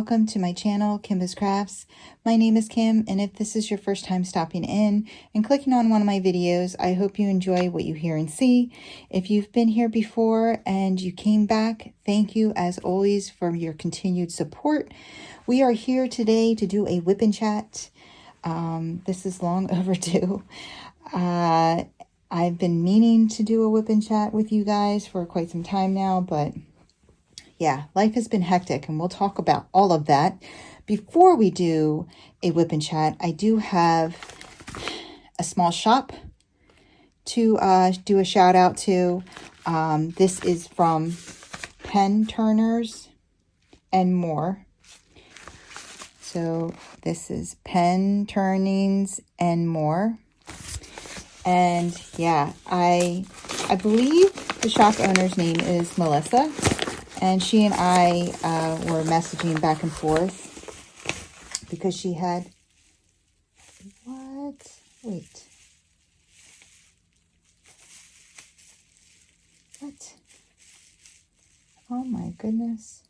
welcome to my channel, Kimbaskrafts. My name is Kim, and if this is your first time stopping in and clicking on one of my videos, I hope you enjoy what you hear and see. If you've been here before and you came back, thank you as always for your continued support. We are here today to do a whip and chat. This is long overdue. I've been meaning to do a whip and chat with you guys for quite some time now, but yeah, life has been hectic, and we'll talk about all of that. Before we do a whip and chat, I do have a small shop to do a shout out to. This is from Penturningz and more. So this is Penturningz and more. And yeah, I believe the shop owner's name is Melissa. And she and I were messaging back and forth because she had, wait, what? Oh my goodness.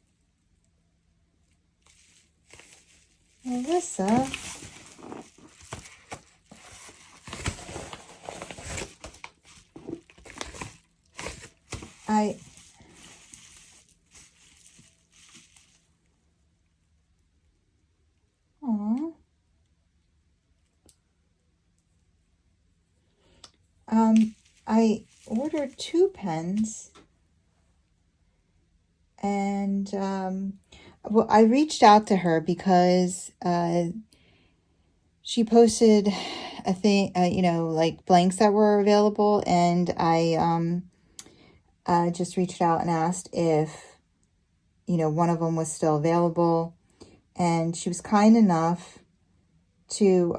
Melissa. I ordered 2 pens, and well, I reached out to her because she posted a thing, like blanks that were available, and I just reached out and asked if one of them was still available, and she was kind enough to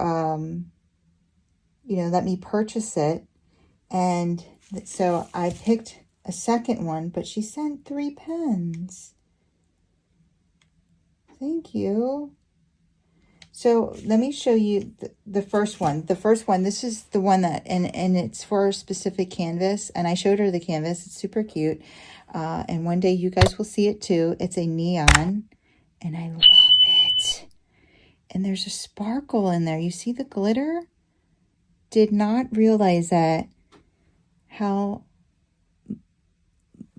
let me purchase it. And so I picked a second one, but she sent 3 pens. Thank you. So let me show you the first one. The first one, this is the one that, and it's for a specific canvas. And I showed her the canvas. It's super cute. And one day you guys will see it too. It's a neon, and I love it. And there's a sparkle in there. You see the glitter? Did not realize that.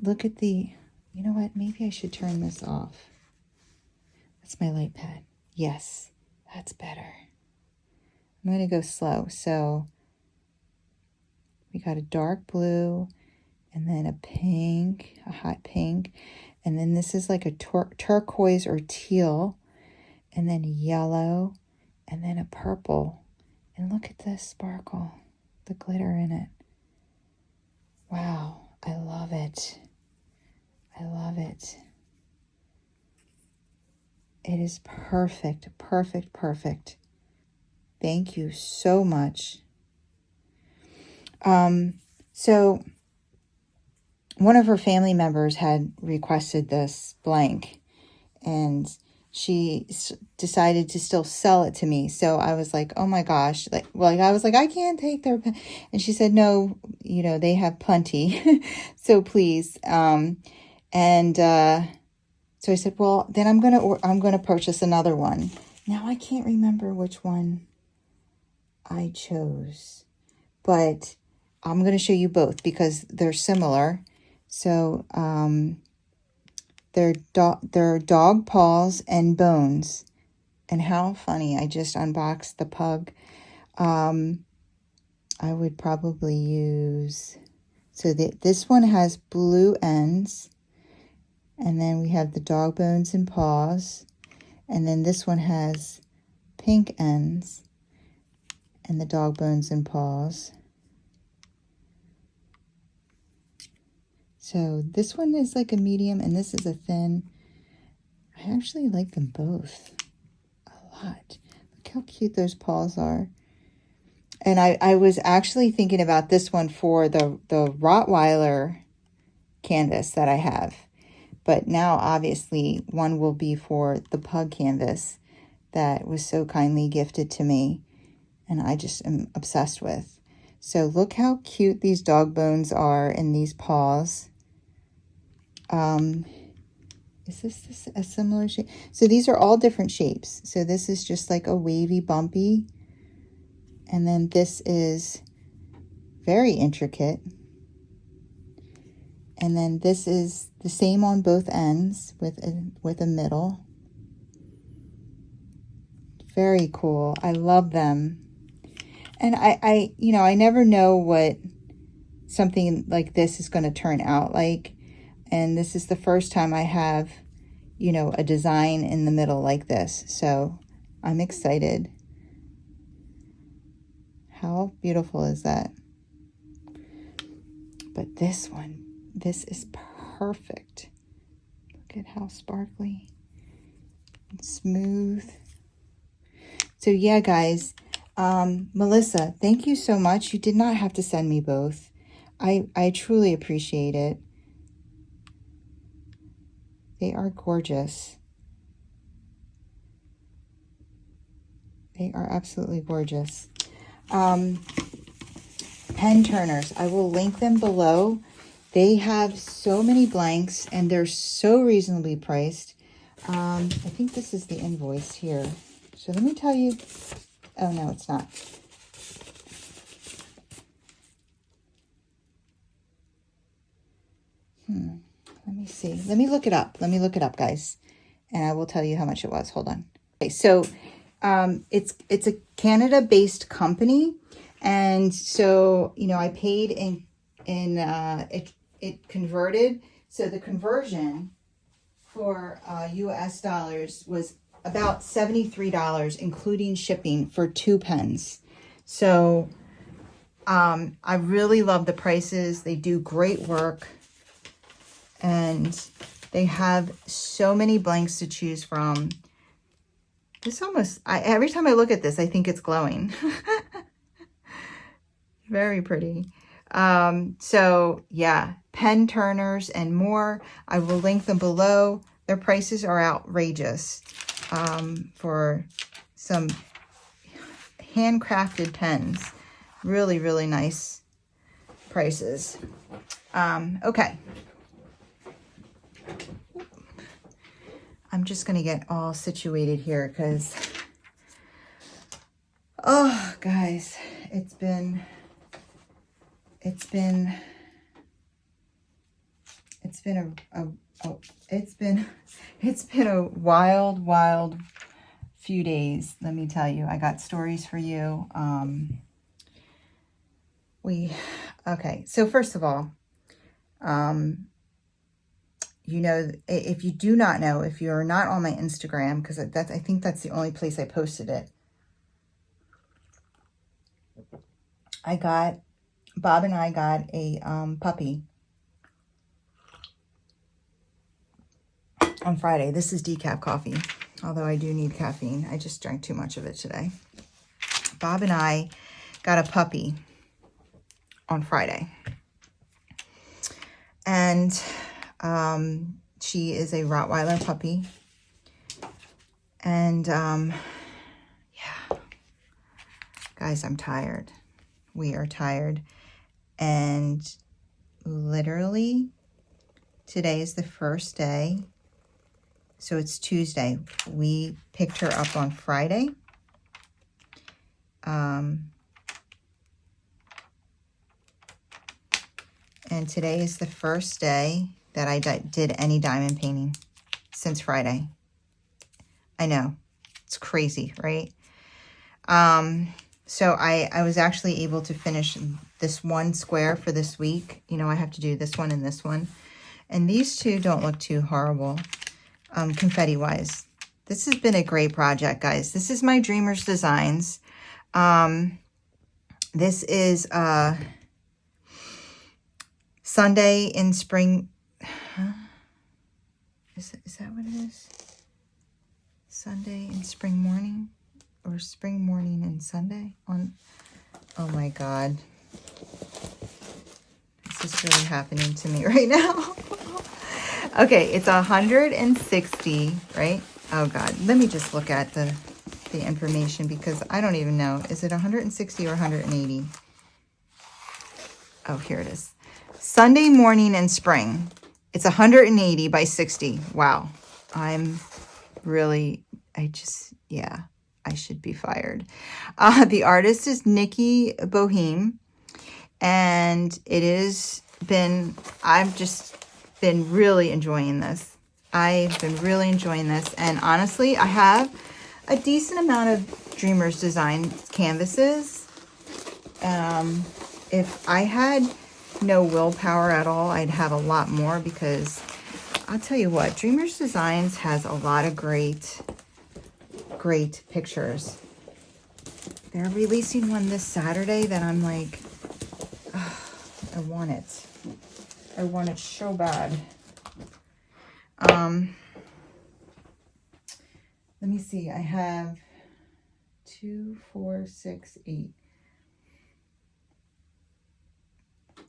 Look at the, you know what, maybe I should turn this off. That's my light pad. Yes, that's better. I'm going to go slow. So we got a dark blue, and then a pink, a hot pink, and then this is like a turquoise or teal, and then yellow, and then a purple. And look at this sparkle, the glitter in it. Wow, I love it. I love it. It is perfect, perfect, perfect. Thank you so much. So one of her family members had requested this blank, and she decided to still sell it to me. So I was like, oh my gosh, I was like, I can't take their pen. And she said, no, they have plenty. So please. So I said, well, then I'm going to purchase another one. Now I can't remember which one I chose, but I'm going to show you both because they're similar. So, they're dog paws and bones. And how funny, I just unboxed the pug. I would probably use, so this one has blue ends, and then we have the dog bones and paws, and then this one has pink ends and the dog bones and paws. So this one is like a medium, and this is a thin. I actually like them both a lot. Look how cute those paws are. And I was actually thinking about this one for the Rottweiler canvas that I have. But now, obviously, one will be for the pug canvas that was so kindly gifted to me, and I just am obsessed with. So look how cute these dog bones are in these paws. Is this a similar shape? So these are all different shapes. So this is just like a wavy, bumpy. And then this is very intricate. And then this is the same on both ends with a middle. Very cool. I love them. And I you know, I never know what something like this is going to turn out like. And this is the first time I have, you know, a design in the middle like this. So I'm excited. How beautiful is that? But this one, this is perfect. Look at how sparkly and smooth. So yeah, guys, Melissa, thank you so much. You did not have to send me both. I truly appreciate it. They are gorgeous. They are absolutely gorgeous. Pen turners. I will link them below. They have so many blanks and they're so reasonably priced. I think this is the invoice here. So let me tell you. Oh, no, it's not. Let me see. Let me look it up. Let me look it up, guys. And I will tell you how much it was. Hold on. Okay, so it's a Canada-based company. And so, you know, I paid it converted. So the conversion for US dollars was about $73, including shipping for 2 pens. So I really love the prices. They do great work. And they have so many blanks to choose from. This almost, every time I look at this, I think it's glowing. Very pretty. So yeah, pen turners and more. I will link them below. Their prices are outrageous for some handcrafted pens. Really, really nice prices. Okay. I'm just going to get all situated here because, oh, guys, it's been a wild few days, let me tell you. I got stories for you. Okay, so first of all, you know, if you do not know, if you're not on my Instagram, because I think that's the only place I posted it. Bob and I got a puppy on Friday. This is decaf coffee, although I do need caffeine. I just drank too much of it today. Bob and I got a puppy on Friday. And she is a Rottweiler puppy. And yeah, guys, I'm tired. We are tired. And literally today is the first day. So it's Tuesday. We picked her up on Friday. And today is the first day that I did any diamond painting since Friday. I know, it's crazy, right? So I was actually able to finish this one square for this week. You know, I have to do this one and this one. And these two don't look too horrible, confetti-wise. This has been a great project, guys. This is my Dreamers Designs. This is Sunday in spring. Huh? Is that what it is? Sunday in spring morning, or spring morning and Sunday on. Oh my God. This is really happening to me right now. Okay, it's 160, right? Oh God, let me just look at the information because I don't even know. Is it 160 or 180? Oh, here it is. Sunday morning in spring. It's 180 by 60. Wow. I'm really, yeah, I should be fired. The artist is Nikki Boheme, and I've just been really enjoying this. I've been really enjoying this, and honestly, I have a decent amount of Dreamers Design canvases. If I had no willpower at all, I'd have a lot more, because I'll tell you what, Dreamers Designs has a lot of great pictures. They're releasing one this Saturday that I'm like, I want it. I want it so bad. Let me see. I have 2, 4, 6, 8.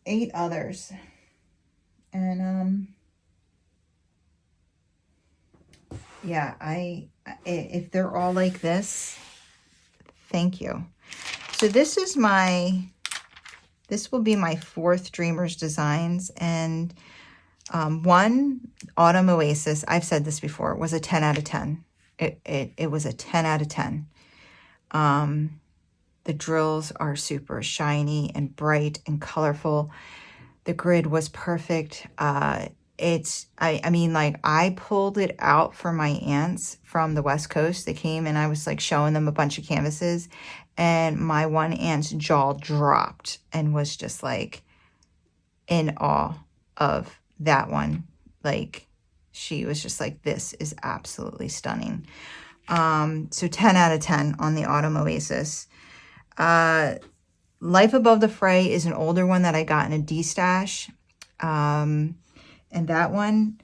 8 others. And yeah, if they're all like this, thank you. So this will be my 4th Dreamers Designs, and one, Autumn Oasis, I've said this before, was a 10 out of 10. It was a 10 out of 10. The drills are super shiny and bright and colorful. The grid was perfect. I mean, like, I pulled it out for my aunts from the West Coast. They came and I was like showing them a bunch of canvases, and my one aunt's jaw dropped and was just like in awe of that one. Like, she was just like, this is absolutely stunning. So 10 out of 10 on the Autumn Oasis. Life Above the Fray is an older one that I got in a D-stash. And that one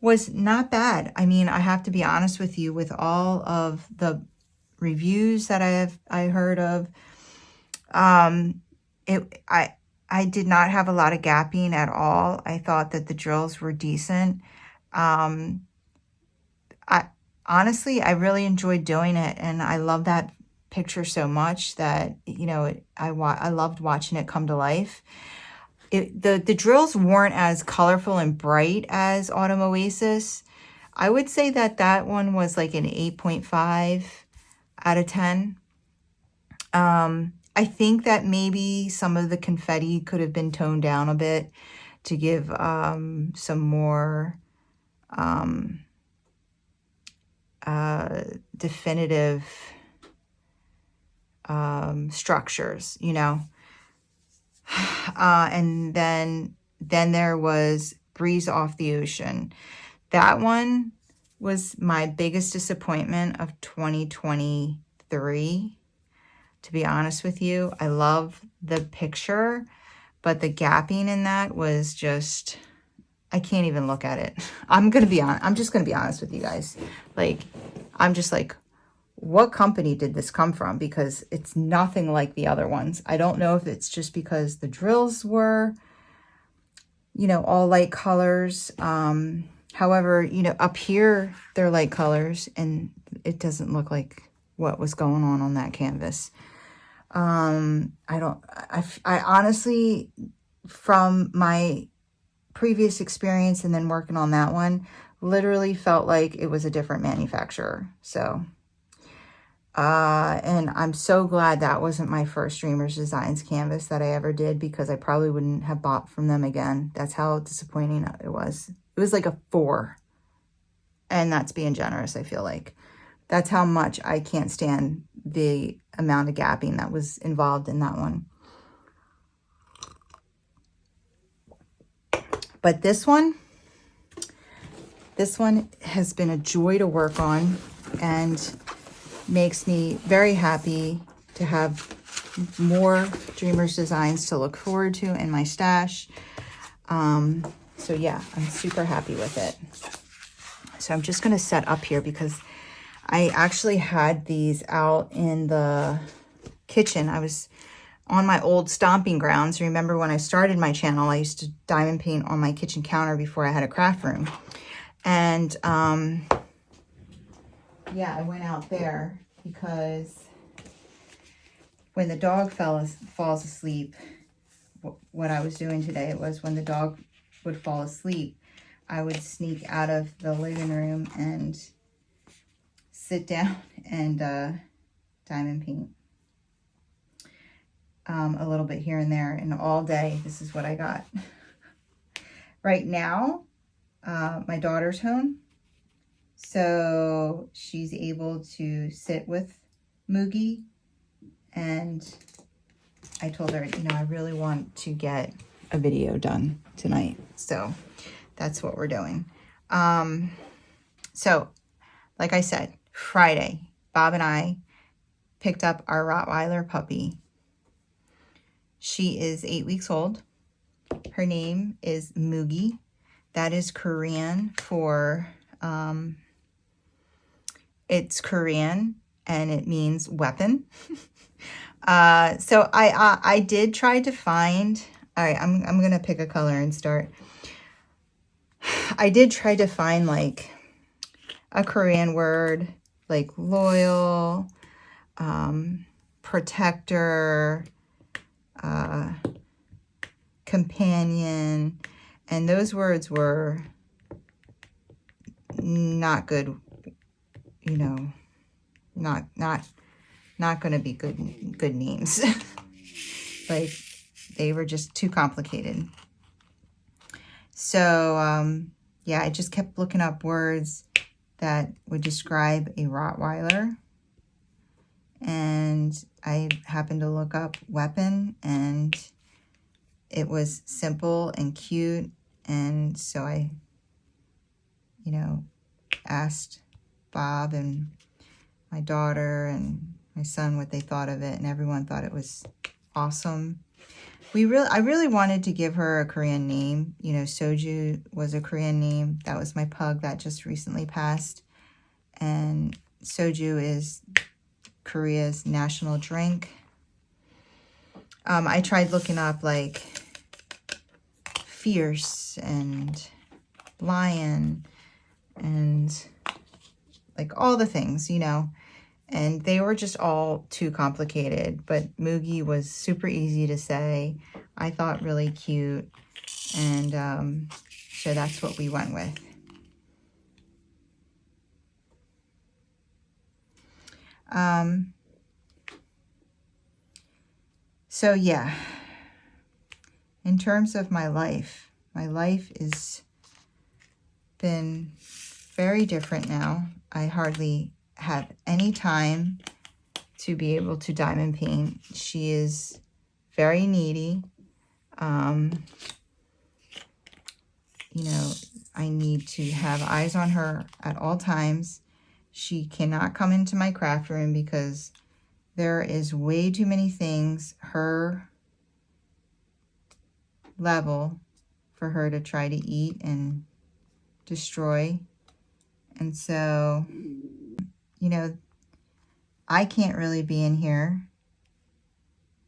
was not bad. I mean, I have to be honest with you, with all of the reviews that I heard of, I did not have a lot of gapping at all. I thought that the drills were decent. Honestly, I really enjoyed doing it, and I love that picture so much that, you know, I loved watching it come to life. The drills weren't as colorful and bright as Autumn Oasis. I would say that one was like an 8.5 out of 10. I think that maybe some of the confetti could have been toned down a bit to give some more definitive structures, you know. And then there was Breeze Off the Ocean. That one was my biggest disappointment of 2023, to be honest with you. I love the picture, but the gapping in that was just, I can't even look at it. I'm just gonna be honest with you guys. Like, I'm just like, what company did this come from? Because it's nothing like the other ones. I don't know if it's just because the drills were, you know, all light colors. However, you know, up here, they're light colors, and it doesn't look like what was going on that canvas. I honestly, from my previous experience and then working on that one, literally felt like it was a different manufacturer. So, and I'm so glad that wasn't my first Dreamers Designs canvas that I ever did, because I probably wouldn't have bought from them again. That's how disappointing it was. It was like a 4. And that's being generous, I feel like. That's how much I can't stand the amount of gapping that was involved in that one. But this one has been a joy to work on, and makes me very happy to have more Dreamers Designs to look forward to in my stash. So yeah, I'm super happy with it. So I'm just going to set up here, because I actually had these out in the kitchen. I was on my old stomping grounds. Remember when I started my channel, I used to diamond paint on my kitchen counter before I had a craft room. And yeah, I went out there because when the dog falls asleep, what I was doing today was when the dog would fall asleep, I would sneak out of the living room and sit down and diamond paint a little bit here and there, and all day this is what I got. Right now my daughter's home, so she's able to sit with Mugi, and I told her, you know, I really want to get a video done tonight, so that's what we're doing. So like I said, Friday, Bob and I picked up our Rottweiler puppy. She is 8 weeks old. Her name is Mugi. That is Korean for, it's Korean and it means weapon. So I did try to find, all right, I'm going to pick a color and start. I did try to find like a Korean word, like loyal, protector, companion, and those words were not good, you know, not going to be good names. Like, they were just too complicated. So yeah, I just kept looking up words that would describe a Rottweiler, and I happened to look up weapon, and it was simple and cute. And so I, you know, asked Bob and my daughter and my son what they thought of it, and everyone thought it was awesome. I really wanted to give her a Korean name. You know, Soju was a Korean name. That was my pug that just recently passed. And Soju is Korea's national drink. I tried looking up like fierce and lion and like all the things, you know, and they were just all too complicated. But Mugi was super easy to say. I thought really cute, and so that's what we went with. So yeah, in terms of my life is been very different now. I hardly have any time to be able to diamond paint. She is very needy. You know, I need to have eyes on her at all times. She cannot come into my craft room because there is way too many things her level for her to try to eat and destroy. And so, you know, I can't really be in here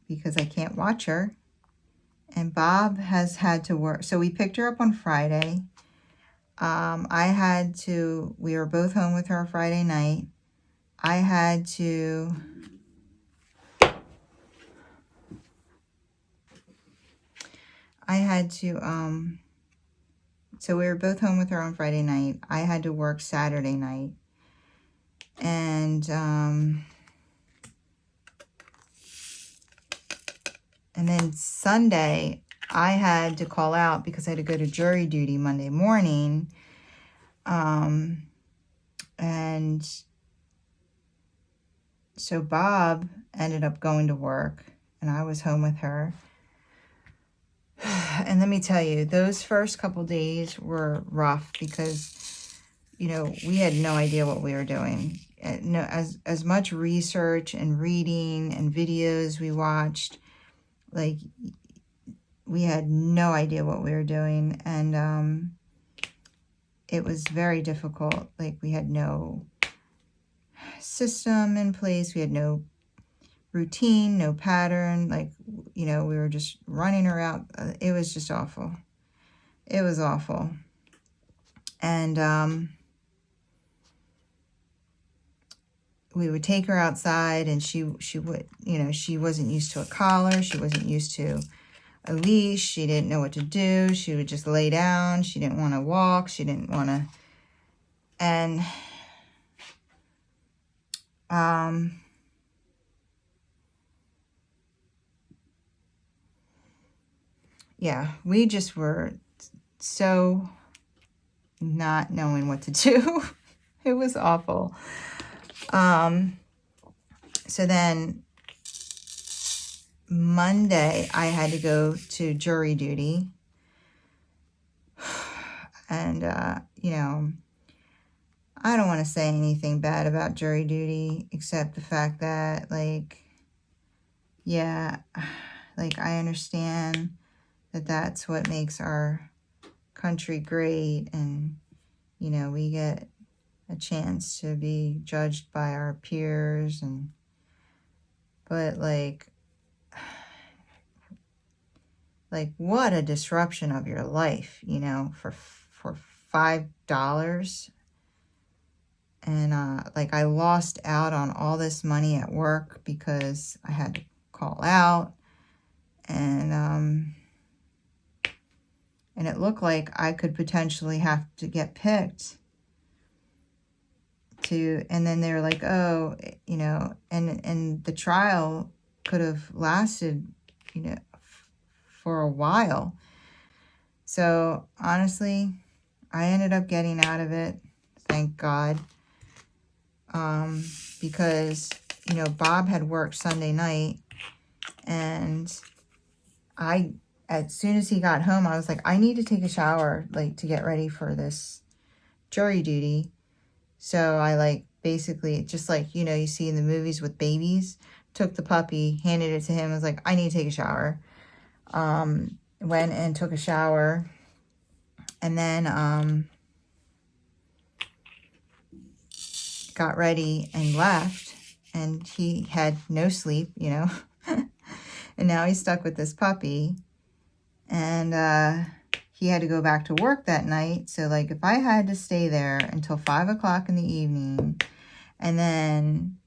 because I can't watch her. And Bob has had to work. So we picked her up on Friday. We were both home with her Friday night. So we were both home with her on Friday night. I had to work Saturday night. And then Sunday, I had to call out because I had to go to jury duty Monday morning. And so Bob ended up going to work, and I was home with her. And let me tell you, those first couple days were rough because, you know, we had no idea what we were doing. No, as much research and reading and videos we watched, like, we had no idea what we were doing. And it was very difficult. Like, we had no system in place. We had no routine, no pattern. Like, you know, we were just running around. It was just awful. It was awful. And we would take her outside, and she would, you know, she wasn't used to a collar. She wasn't used to a leash. She didn't know what to do. She would just lay down. She didn't want to walk. She didn't want to, and yeah, we just were so not knowing what to do. It was awful. So then Monday, I had to go to jury duty. And, you know, I don't want to say anything bad about jury duty, except the fact that, like, yeah, like, I understand that that's what makes our country great. And, you know, we get a chance to be judged by our peers. And, but, like, what a disruption of your life, you know, for $5. And, like, I lost out on all this money at work because I had to call out. And it looked like I could potentially have to get picked to, and then they were like, oh, you know, and the trial could have lasted, you know, for a while. So honestly, I ended up getting out of it, thank God, because, you know, Bob had worked Sunday night, and as soon as he got home, I was like, I need to take a shower, like, to get ready for this jury duty. So I, like, basically, just like, you know, you see in the movies with babies, took the puppy, handed it to him, was like, I need to take a shower. Went and took a shower, and then got ready and left, and he had no sleep, you know. And now he's stuck with this puppy, and he had to go back to work that night. So, like, if I had to stay there until 5 o'clock in the evening and then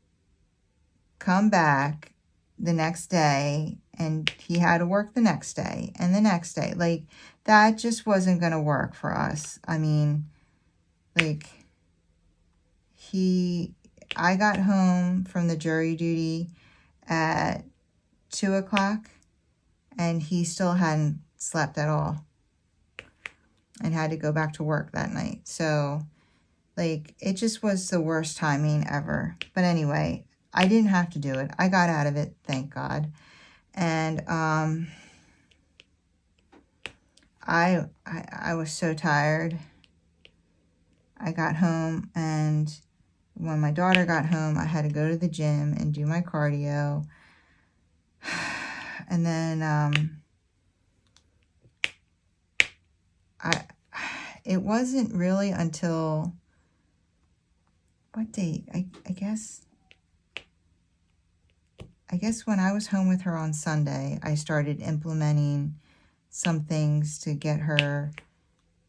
come back the next day, and he had to work the next day and the next day, like, that just wasn't going to work for us. I mean, like, I got home from the jury duty at 2 o'clock, and he still hadn't slept at all and had to go back to work that night. So, like, it just was the worst timing ever. But anyway, I didn't have to do it. I got out of it, thank God. And I was so tired. I got home, and when my daughter got home, I had to go to the gym and do my cardio. And then it wasn't really until, what date? I guess when I was home with her on Sunday, I started implementing some things to get her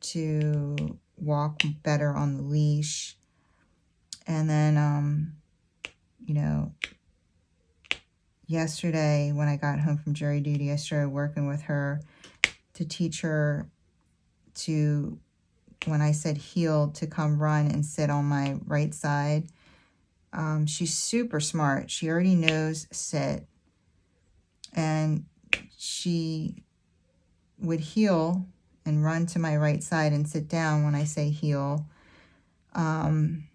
to walk better on the leash. And then, you know, yesterday when I got home from jury duty, I started working with her to teach her to, when I said heel, to come run and sit on my right side. She's super smart. She already knows sit. And she would heel and run to my right side and sit down when I say heel. And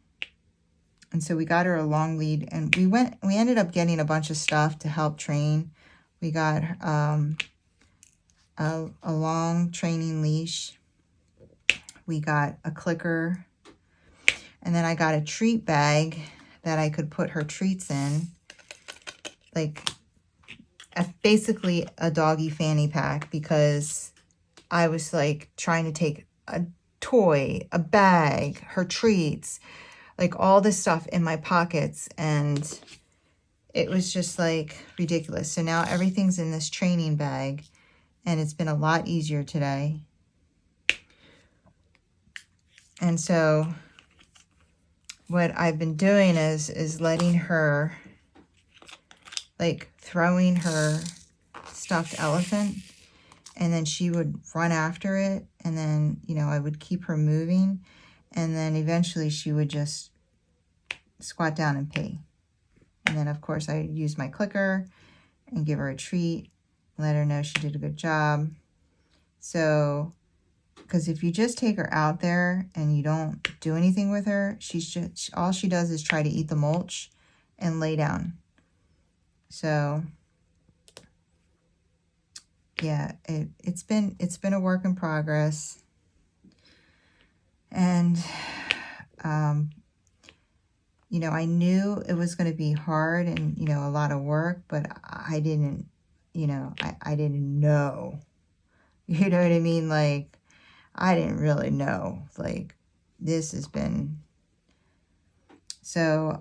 so we got her a long lead, and we ended up getting a bunch of stuff to help train. We got a long training leash. We got a clicker, and then I got a treat bag that I could put her treats in, like basically a doggy fanny pack, because I was like trying to take a toy, a bag, her treats, like all this stuff in my pockets, and it was just like ridiculous. So now everything's in this training bag, and it's been a lot easier today. And so what I've been doing is letting her, like, throwing her stuffed elephant and then she would run after it, and then, you know, I would keep her moving, and then eventually she would just squat down and pee. And then, of course, I use my clicker and give her a treat, let her know she did a good job. So, because if you just take her out there and you don't do anything with her, she's just, all she does is try to eat the mulch and lay down. So, yeah, it's been a work in progress. And, you know, I knew it was going to be hard and, you know, a lot of work, but I didn't, you know, I didn't know. You know what I mean? Like, I didn't really know. Like, this has been... So,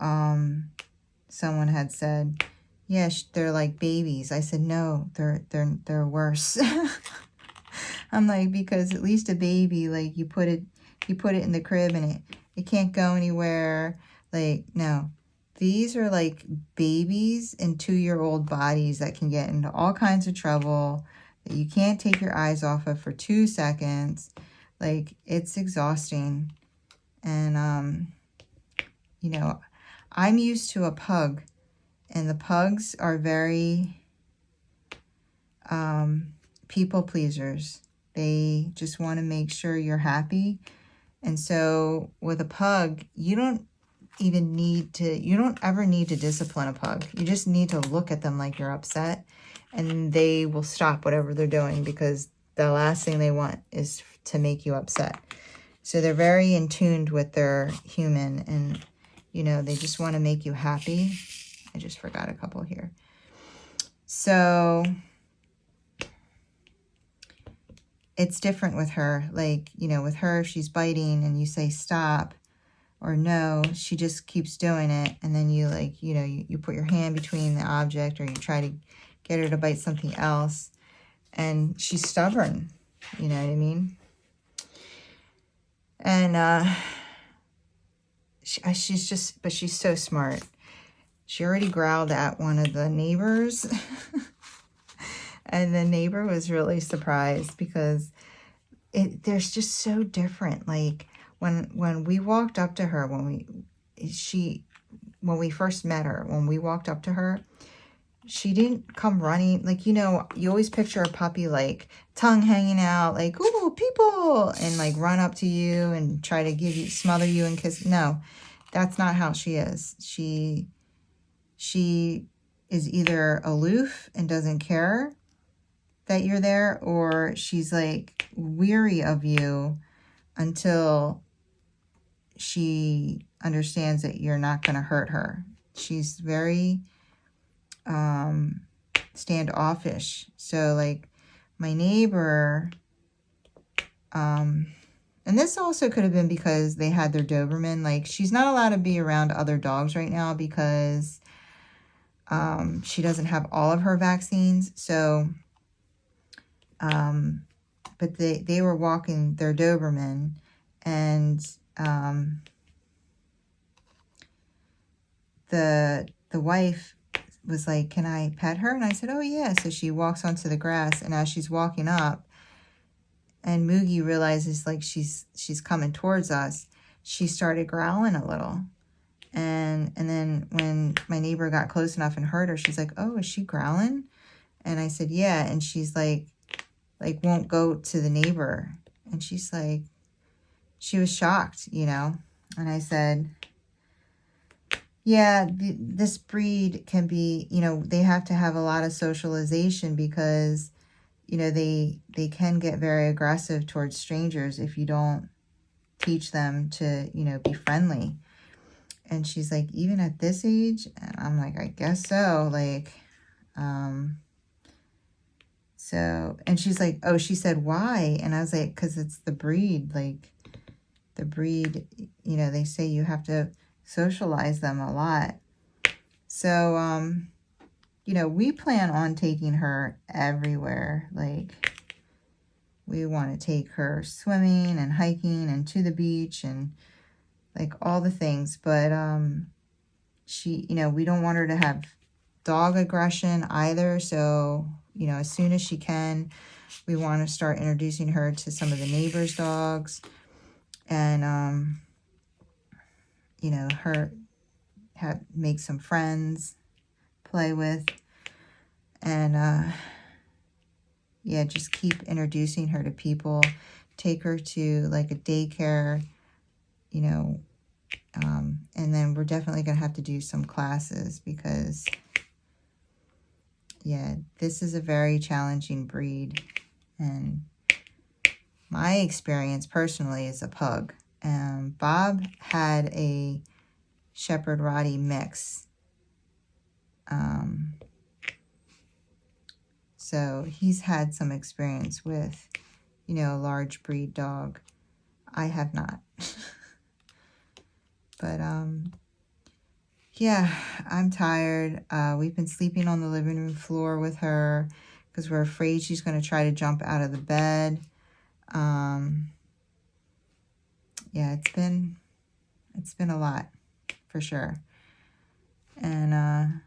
someone had said, yeah, they're like babies. I said, no, they're worse. I'm like, because at least a baby, like, you put it in the crib and it can't go anywhere. Like, no, these are like babies in 2-year-old bodies that can get into all kinds of trouble that you can't take your eyes off of for 2 seconds. Like, it's exhausting. And, you know, I'm used to a pug, and the pugs are very people pleasers. They just want to make sure you're happy. And so with a pug, you don't ever need to discipline a pug. You just need to look at them like you're upset, and they will stop whatever they're doing, because the last thing they want is to make you upset. So they're very in tune with their human, and, you know, they just want to make you happy. I just forgot a couple here. So it's different with her. Like, you know, with her, if she's biting and you say stop or no, she just keeps doing it. And then you, like, you know, you put your hand between the object, or you try to get her to bite something else. And she's stubborn. You know what I mean? And she's so smart. She already growled at one of the neighbors. And the neighbor was really surprised, because there's just so different. Like, when we walked up to her, when we first met her, when we walked up to her, she didn't come running. Like, you know, you always picture a puppy, like, tongue hanging out, like, ooh, people, and, like, run up to you and try to smother you and kiss. No, that's not how she is. She is either aloof and doesn't care that you're there, or she's, like, weary of you until she understands that you're not going to hurt her. She's very standoffish. So, like, my neighbor, and this also could have been because they had their Doberman. Like, she's not allowed to be around other dogs right now because she doesn't have all of her vaccines. So, but they were walking their Doberman, and the wife was like, can I pet her? And I said, oh yeah. So she walks onto the grass, and as she's walking up, and Moo-Gee realizes, like, she's coming towards us, she started growling a little. And then when my neighbor got close enough and heard her, she's like, oh, is she growling? And I said, yeah. And she's like won't go to the neighbor. And she's like, she was shocked, you know. And I said, yeah, this breed can be, you know, they have to have a lot of socialization, because, you know, they can get very aggressive towards strangers if you don't teach them to, you know, be friendly. And she's like, even at this age? And I'm like, I guess so. Like, so, and she's like, oh, she said, why? And I was like, because it's the breed. Like, the breed, you know, they say you have to socialize them a lot. So, you know, we plan on taking her everywhere. Like, we want to take her swimming and hiking and to the beach and, like, all the things. But she, you know, we don't want her to have dog aggression either. So, you know, as soon as she can, we want to start introducing her to some of the neighbors' dogs, and you know, make some friends, play with, and yeah, just keep introducing her to people. Take her to like a daycare, you know, and then we're definitely going to have to do some classes because, yeah, this is a very challenging breed. And my experience personally is a pug. Bob had a Shepherd Rottie mix. So he's had some experience with, you know, a large breed dog. I have not. But, yeah, I'm tired. We've been sleeping on the living room floor with her because we're afraid she's going to try to jump out of the bed. Yeah, it's been a lot for sure. And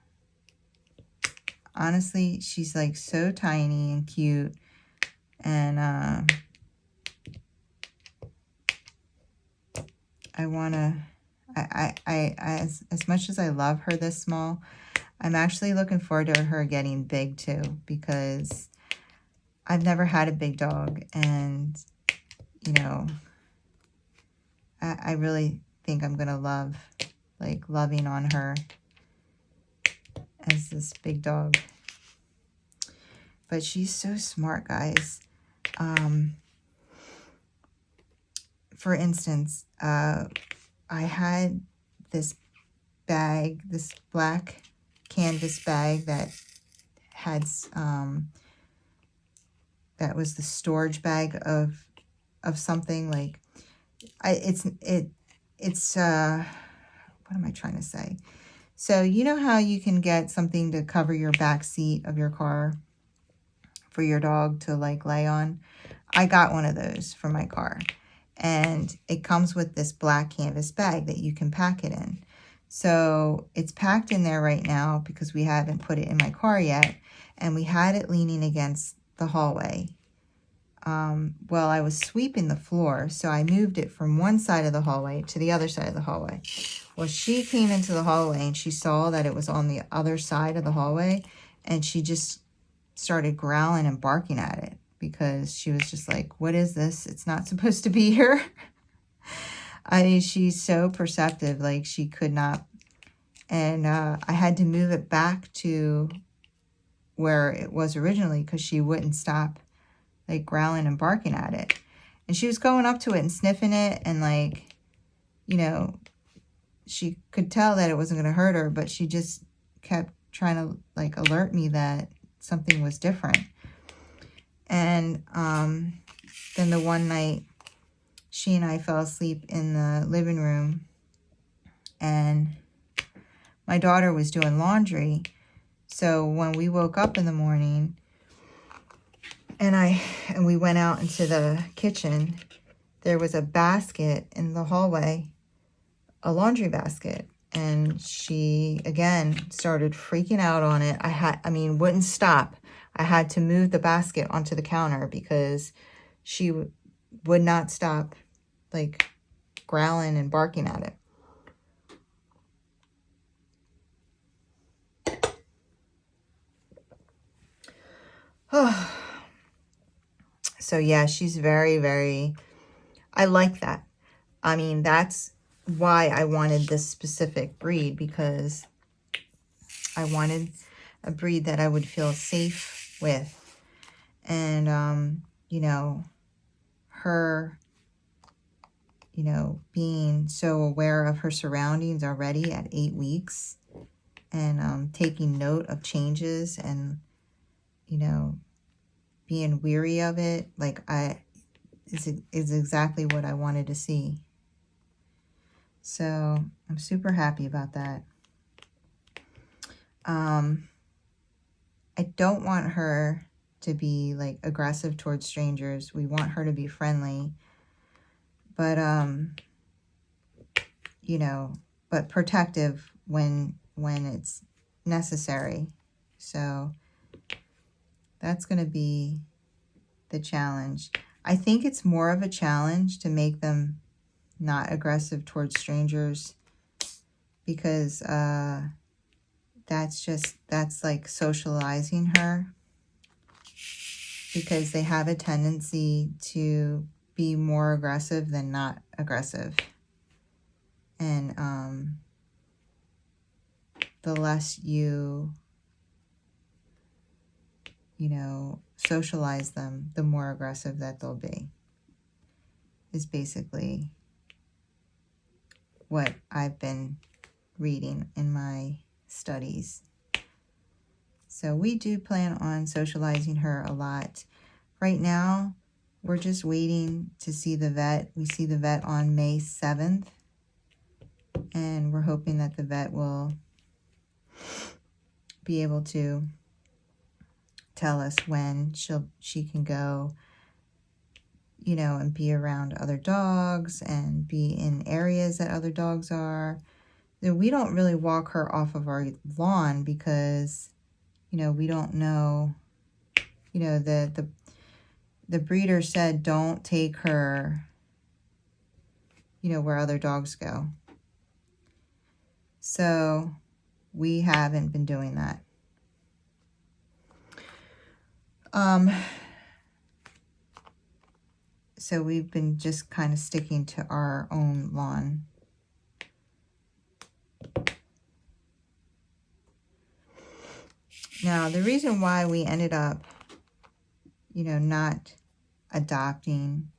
honestly, she's like so tiny and cute, and I want to, as much as I love her this small, I'm actually looking forward to her getting big too, because I've never had a big dog, and, you know, I really think I'm going to love, like, loving on her as this big dog. But she's so smart, guys. For instance, I had this bag, this black canvas bag that had, that was the storage bag of something, like, it's what am I trying to say? So you know how you can get something to cover your back seat of your car for your dog to like lay on? I got one of those for my car, and it comes with this black canvas bag that you can pack it in. So it's packed in there right now because we haven't put it in my car yet, and we had it leaning against the hallway. Well, I was sweeping the floor, so I moved it from one side of the hallway to the other side of the hallway. Well, she came into the hallway and she saw that it was on the other side of the hallway, and she just started growling and barking at it because she was just like, what is this? It's not supposed to be here. I mean, she's so perceptive, like she could not. And I had to move it back to where it was originally because she wouldn't stop like growling and barking at it. And she was going up to it and sniffing it, and like, you know, she could tell that it wasn't going to hurt her, but she just kept trying to like alert me that something was different. And then the one night she and I fell asleep in the living room, and my daughter was doing laundry. So when we woke up in the morning, and we went out into the kitchen, there was a basket in the hallway, a laundry basket. And she, again, started freaking out on it. I mean, wouldn't stop. I had to move the basket onto the counter because she would not stop, like, growling and barking at it. Oh. So, yeah, she's very, very, I like that. I mean, that's why I wanted this specific breed, because I wanted a breed that I would feel safe with. And, you know, her, you know, being so aware of her surroundings already at 8 weeks, and taking note of changes, and, you know, being weary of it, like, is exactly what I wanted to see. So I'm super happy about that. I don't want her to be like aggressive towards strangers. We want her to be friendly, but you know, but protective when it's necessary. So That's going to be the challenge. I think it's more of a challenge to make them not aggressive towards strangers, because that's like socializing her, because they have a tendency to be more aggressive than not aggressive. And the less you know, socialize them, the more aggressive that they'll be, is basically what I've been reading in my studies. So we do plan on socializing her a lot. Right now, we're just waiting to see the vet. We see the vet on May 7th, and we're hoping that the vet will be able to tell us when she can go, you know, and be around other dogs and be in areas that other dogs are. We don't really walk her off of our lawn because, you know, we don't know, you know, the breeder said don't take her, you know, where other dogs go. So we haven't been doing that. So we've been just kind of sticking to our own lawn. Now, the reason why we ended up, you know, not adopting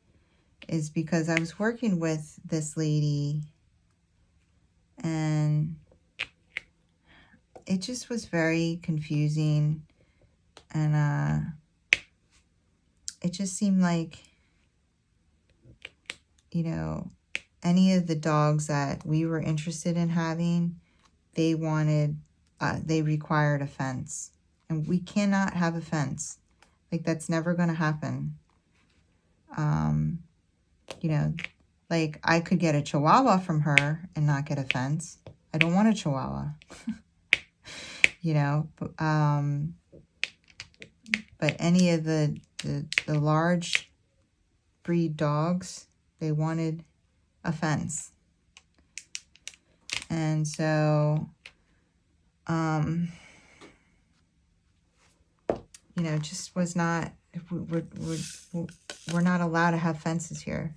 is because I was working with this lady, and it just was very confusing, and it just seemed like, you know, any of the dogs that we were interested in having, they required a fence, and we cannot have a fence. Like, that's never going to happen. You know, like, I could get a Chihuahua from her and not get a fence. I don't want a Chihuahua. You know, but any of the large breed dogs, they wanted a fence. And so, you know, just was not, we're not allowed to have fences here.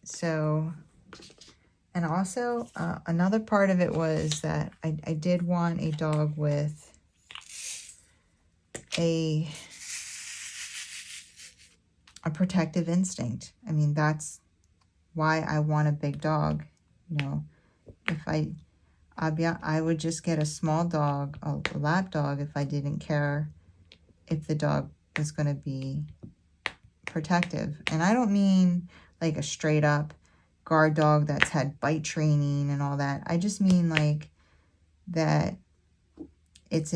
So, and also another part of it was that I did want a dog with a protective instinct. I mean, that's why I want a big dog. You know, if I would just get a small dog, a lap dog, if I didn't care if the dog was going to be protective. And I don't mean like a straight up guard dog that's had bite training and all that. I just mean like that it's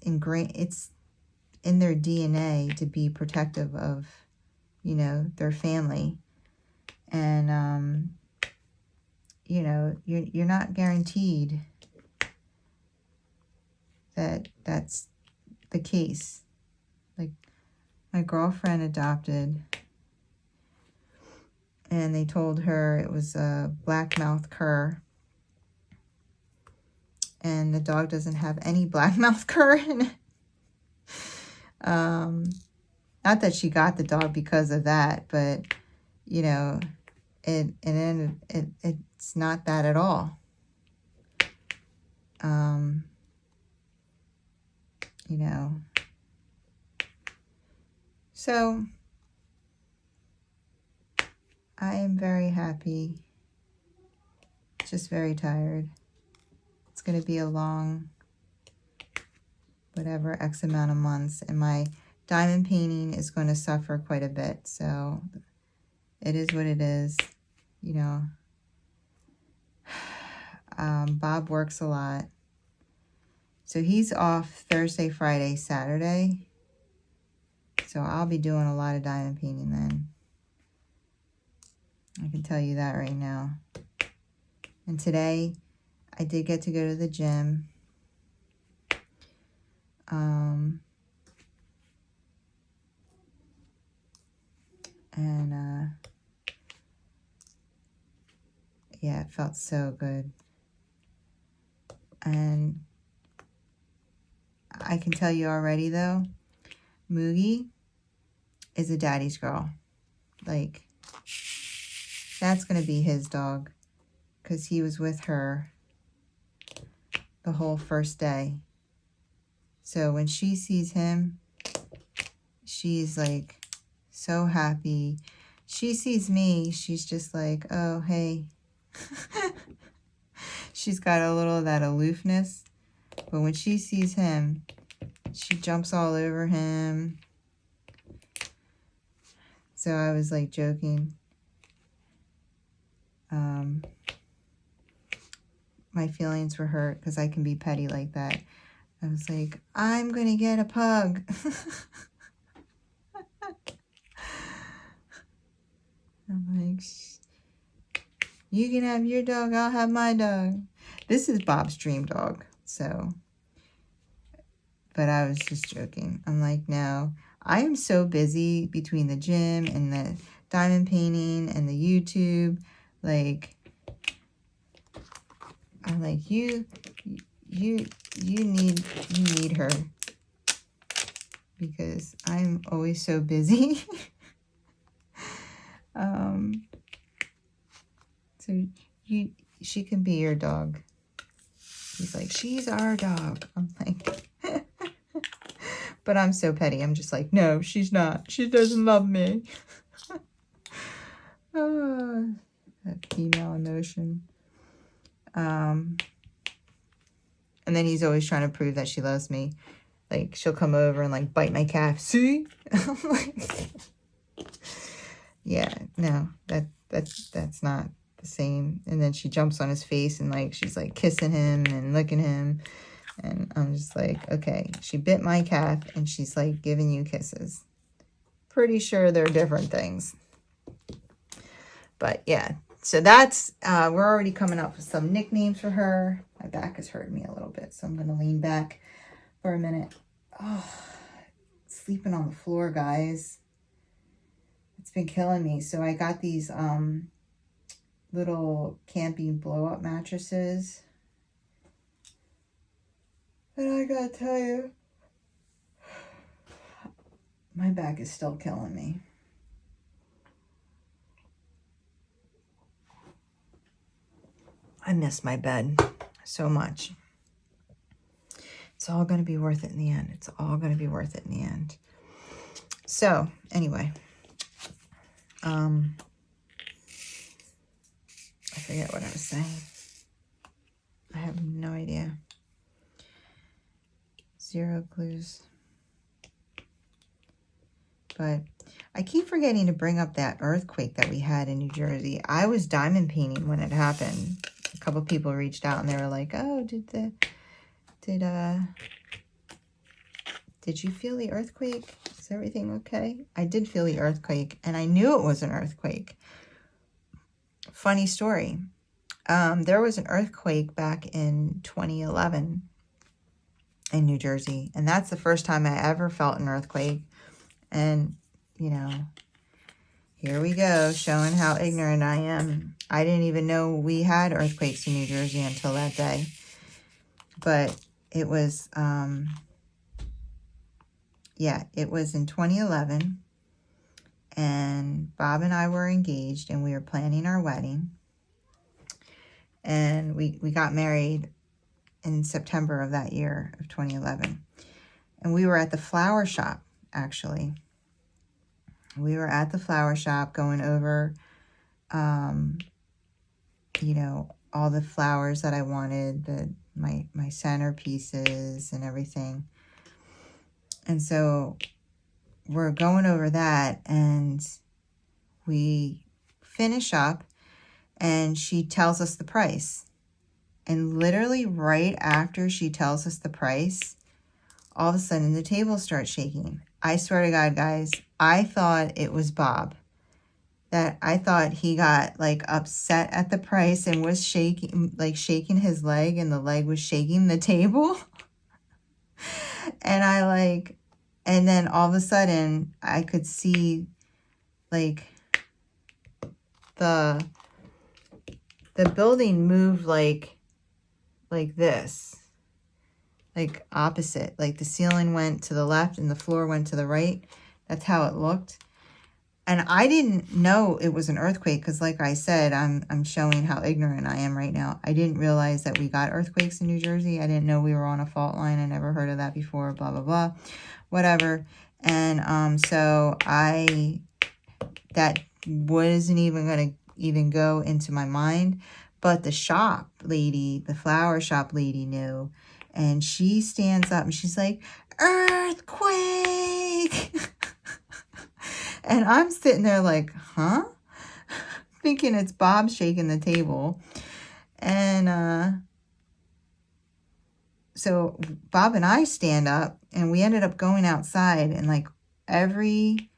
ingrained, it's in their DNA to be protective of, you know, their family. And you know, you're not guaranteed that that's the case. Like, my girlfriend adopted, and they told her it was a black-mouthed cur, and the dog doesn't have any black-mouthed cur in it. Not that she got the dog because of that, but, you know, it's not that at all. You know, so I am very happy, just very tired. It's going to be a long, whatever, X amount of months, and my diamond painting is going to suffer quite a bit, so it is what it is, you know. Bob works a lot, so he's off Thursday, Friday, Saturday, so I'll be doing a lot of diamond painting then. I can tell you that right now. And today I did get to go to the gym. Yeah, it felt so good. And I can tell you already though, Mugi is a daddy's girl. Like, that's going to be his dog because he was with her the whole first day. So when she sees him, she's like so happy. She sees me, she's just like, oh, hey. She's got a little of that aloofness. But when she sees him, she jumps all over him. So I was like joking. My feelings were hurt because I can be petty like that. I was like, I'm going to get a pug. I'm like, you can have your dog, I'll have my dog. This is Bob's dream dog, so. But I was just joking. I'm like, no, I am so busy between the gym and the diamond painting and the YouTube. Like, I'm like, you need her because I'm always so busy. So she can be your dog. He's like, she's our dog. I'm like, but I'm so petty. I'm just like, no, she's not. She doesn't love me. Oh, that female emotion. And then he's always trying to prove that she loves me. Like, she'll come over and like bite my calf. See? I'm like, yeah, no, that's not the same. And then she jumps on his face and like she's like kissing him and licking him. And I'm just like, okay, she bit my calf and she's like giving you kisses. Pretty sure they're different things. But yeah, so that's, we're already coming up with some nicknames for her. My back is hurting me a little bit, so I'm going to lean back for a minute. Oh, sleeping on the floor, guys. It's been killing me. So I got these little camping blow-up mattresses. And I gotta tell you, my back is still killing me. I miss my bed so much. It's all going to be worth it in the end. It's all going to be worth it in the end. So, anyway. I forget what I was saying. I have no idea. Zero clues. But I keep forgetting to bring up that earthquake that we had in New Jersey. I was diamond painting when it happened. A couple people reached out and they were like, oh, did you feel the earthquake? Is everything okay? I did feel the earthquake, and I knew it was an earthquake. Funny story. There was an earthquake back in 2011 in New Jersey, and that's the first time I ever felt an earthquake. And, you know, here we go, showing how ignorant I am. I didn't even know we had earthquakes in New Jersey until that day. But it was, yeah, it was in 2011. And Bob and I were engaged, and we were planning our wedding. And we got married in September of that year of 2011. And we were at the flower shop, actually. We were at the flower shop going over, you know, all the flowers that I wanted, my centerpieces and everything. And so we're going over that, and we finish up, and she tells us the price. And literally right after she tells us the price, all of a sudden the table starts shaking. I swear to God, guys, I thought it was Bob. that I thought he got like upset at the price and was shaking his leg, and the leg was shaking the table. And and then all of a sudden I could see like the building moved like this, like opposite, like the ceiling went to the left and the floor went to the right. That's how it looked. And I didn't know it was an earthquake because, like I said, I'm showing how ignorant I am right now. I didn't realize that we got earthquakes in New Jersey. I didn't know we were on a fault line. I never heard of that before, blah, blah, blah, whatever. And so that wasn't even going to even go into my mind. But the shop lady, the flower shop lady knew. And she stands up and she's like, earthquake! And I'm sitting there like, huh? Thinking it's Bob shaking the table. And so Bob and I stand up, and we ended up going outside, and like every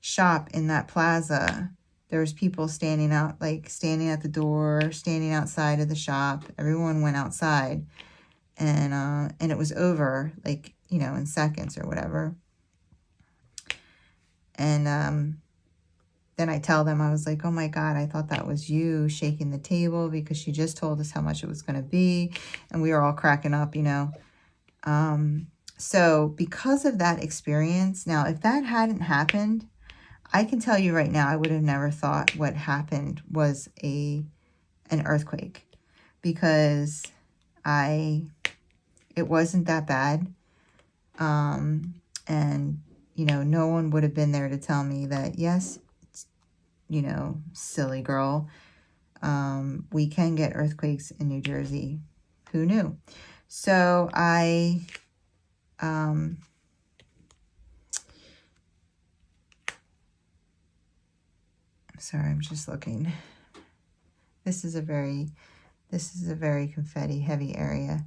shop in that plaza, there was people standing out, like standing at the door, standing outside of the shop. Everyone went outside, and it was over, like, you know, in seconds or whatever. And then I tell them, I was like, oh my God, I thought that was you shaking the table because she just told us how much it was going to be. And we were all cracking up, you know. So because of that experience, now, if that hadn't happened, I can tell you right now, I would have never thought what happened was an earthquake, because it wasn't that bad. And, you know, no one would have been there to tell me that, yes, you know, silly girl, we can get earthquakes in New Jersey. Who knew? So sorry, I'm just looking. This is a very confetti heavy area.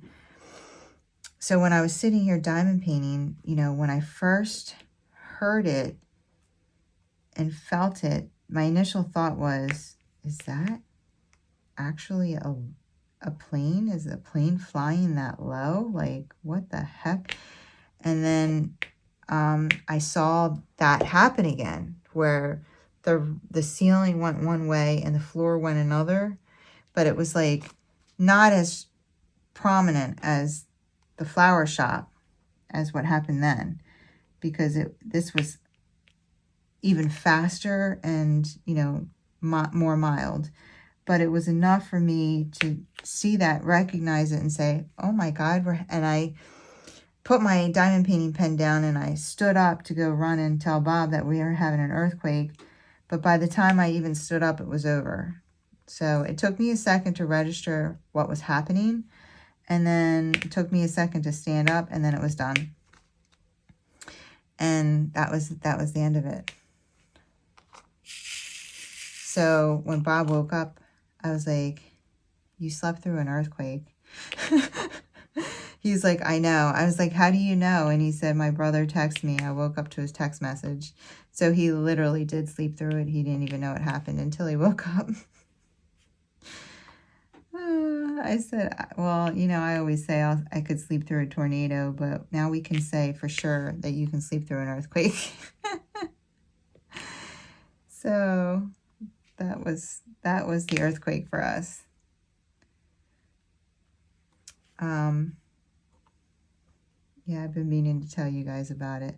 So when I was sitting here diamond painting, you know, when I first heard it and felt it, my initial thought was, is that actually a plane? Is a plane flying that low? Like, what the heck? And then I saw that happen again, where the ceiling went one way and the floor went another, but it was like not as prominent as the flower shop as what happened then, because this was even faster and, you know, more mild. But it was enough for me to see that, recognize it, and say, oh my God. And I put my diamond painting pen down and I stood up to go run and tell Bob that we were having an earthquake. But by the time I even stood up, it was over. So it took me a second to register what was happening. And then it took me a second to stand up, and then it was done. And that was the end of it. So when Bob woke up, I was like, you slept through an earthquake. He's like, I know. I was like, how do you know? And he said, my brother texted me. I woke up to his text message. So he literally did sleep through it. He didn't even know it happened until he woke up. I said, well, you know, I always say I could sleep through a tornado, but now we can say for sure that you can sleep through an earthquake. So that was the earthquake for us. Yeah, I've been meaning to tell you guys about it.